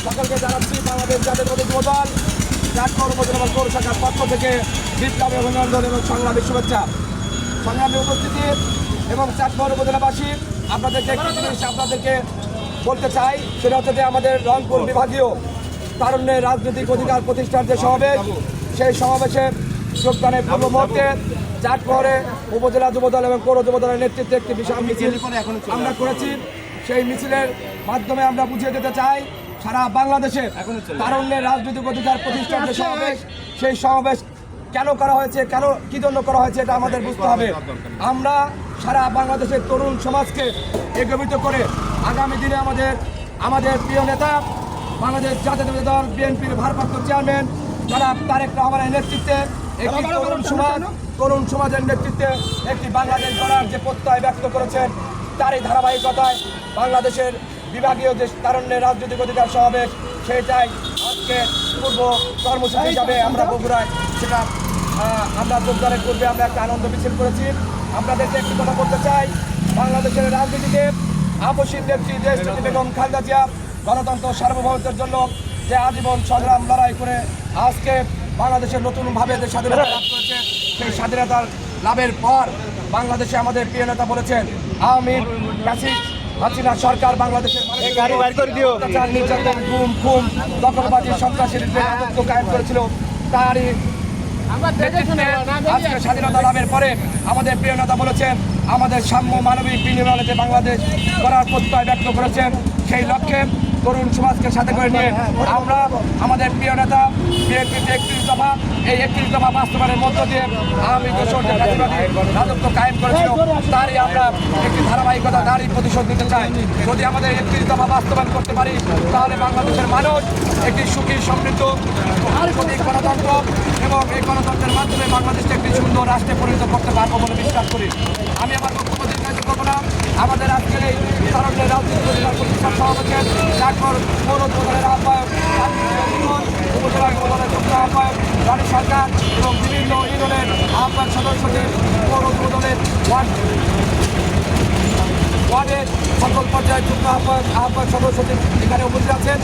সকলকে জানাচ্ছি বাংলাদেশ জাতীয়তাবাদী যুবদল চাটমোহর উপজেলা পৌর শাখার পক্ষ থেকে বিপ্লবী অভিনন্দন এবং সংগ্রামী শুভেচ্ছা। সংগ্রামী উপস্থিতি এবং চাটমোহর উপজেলাবাসী, আপনাদেরকে একটি জিনিস আপনাদেরকে বলতে চাই, সেটা হচ্ছে যে আমাদের রংপুর বিভাগীয় তারুণ্যের রাজনৈতিক অধিকার প্রতিষ্ঠার যে সমাবেশ, সেই সমাবেশে যোগদানের পূর্ব মুহূর্তে চাটমোহরে উপজেলা যুবদল এবং পৌর যুবদলের নেতৃত্বে একটি বিশাল মিছিল আমরা করেছি। সেই মিছিলের মাধ্যমে আমরা বুঝিয়ে দিতে চাই সারা বাংলাদেশে তারুণ্যের রাজনৈতিক অধিকার প্রতিষ্ঠার যে সমাবেশ, সেই সমাবেশ কেন করা হয়েছে, কেন কী জন্য করা হয়েছে, এটা আমাদের বুঝতে হবে। আমরা সারা বাংলাদেশের তরুণ সমাজকে একীভূত করে আগামী দিনে আমাদের প্রিয় নেতা বাংলাদেশ জাতীয়তাবাদী দল বিএনপির ভারপ্রাপ্ত চেয়ারম্যান জনাব তারেক রহমানের নেতৃত্বে একটি তরুণ সমাজের নেতৃত্বে একটি বাংলাদেশ গড়ার যে প্রত্যয় ব্যক্ত করেছেন, তারই ধারাবাহিকতায় বাংলাদেশের বিভাগীয় যে তারুণ্যের রাজনৈতিক অধিকার সমাবেশ, সেটাই আজকে পূর্ব কর্মসূচি হিসাবে আমরা বগুড়ায় সেটা আমরা যোগদানের পূর্বে আমরা একটা আনন্দ মিছিল করেছি। আপনাদেরকে একটি কথা বলতে চাই, বাংলাদেশের রাজনীতিতে আপসীন নেত্রী দেশনেত্রী বেগম খালেদা জিয়া গণতন্ত্র সার্বভৌমত্বের জন্য যে আজীবন সংগ্রাম লড়াই করে আজকে বাংলাদেশের নতুনভাবে যে স্বাধীনতা লাভ করেছে, সেই স্বাধীনতা লাভের পর বাংলাদেশে আমাদের প্রিয় নেতা বলেছেন আওয়ামী হাসিনা সরকার বাংলাদেশের নির্যাতন, গুম, খুন, দখলবাজি, সন্ত্রাসীর যে রাজত্ব কায়েম করেছিল, তারই আজকে স্বাধীনতা লাভের পরে আমাদের প্রিয় নেতা বলেছেন আমাদের সাম্য মানবিক বিনিময়ে যে বাংলাদেশ করার প্রত্যয় ব্যক্ত করেছেন। সেই লক্ষ্যে তরুণ সমাজকে সাথে করে নিয়ে আমরা আমাদের প্রিয় নেতা বিএনপির 31 দফা, এই 31 দফা বাস্তবায়নের মধ্য দিয়ে আওয়ামী দোসর যে রাজত্ব কায়েম করেছিল, তারই আমরা একটি ধারাবাহিকতা, তারই প্রতিশোধ নিতে চাই। যদি আমাদের 31 দফা বাস্তবায়ন করতে পারি, তাহলে বাংলাদেশের মানুষ একটি সুখী সমৃদ্ধ গণতন্ত্র এবং এই গণতন্ত্রের মাধ্যমে বাংলাদেশকে একটি সুন্দর রাষ্ট্রে পরিণত করতে পারবো বলে বিশ্বাস করি। আমি আমার বক্তব্য দীর্ঘায়িত করবো না। আমাদের আজকের এই তারুণ্যের রাজনৈতিক অধিকার প্রতিষ্ঠার সমাবেশের চাটমোহর পৌর যুবদলের আহ্বায়ক, উপজেলা যুবদলের যুগ্ম আহ্বায়ক রানী সরকার এবং বিভিন্ন ইউনিয়নের আহ্বায়ক সদস্যদের, পৌর যুবদলের ওয়ার্ডের সকল পর্যায়ের যুগ্ম আহ্বায়ক সদস্যদের এখানে উপস্থিত আছেন।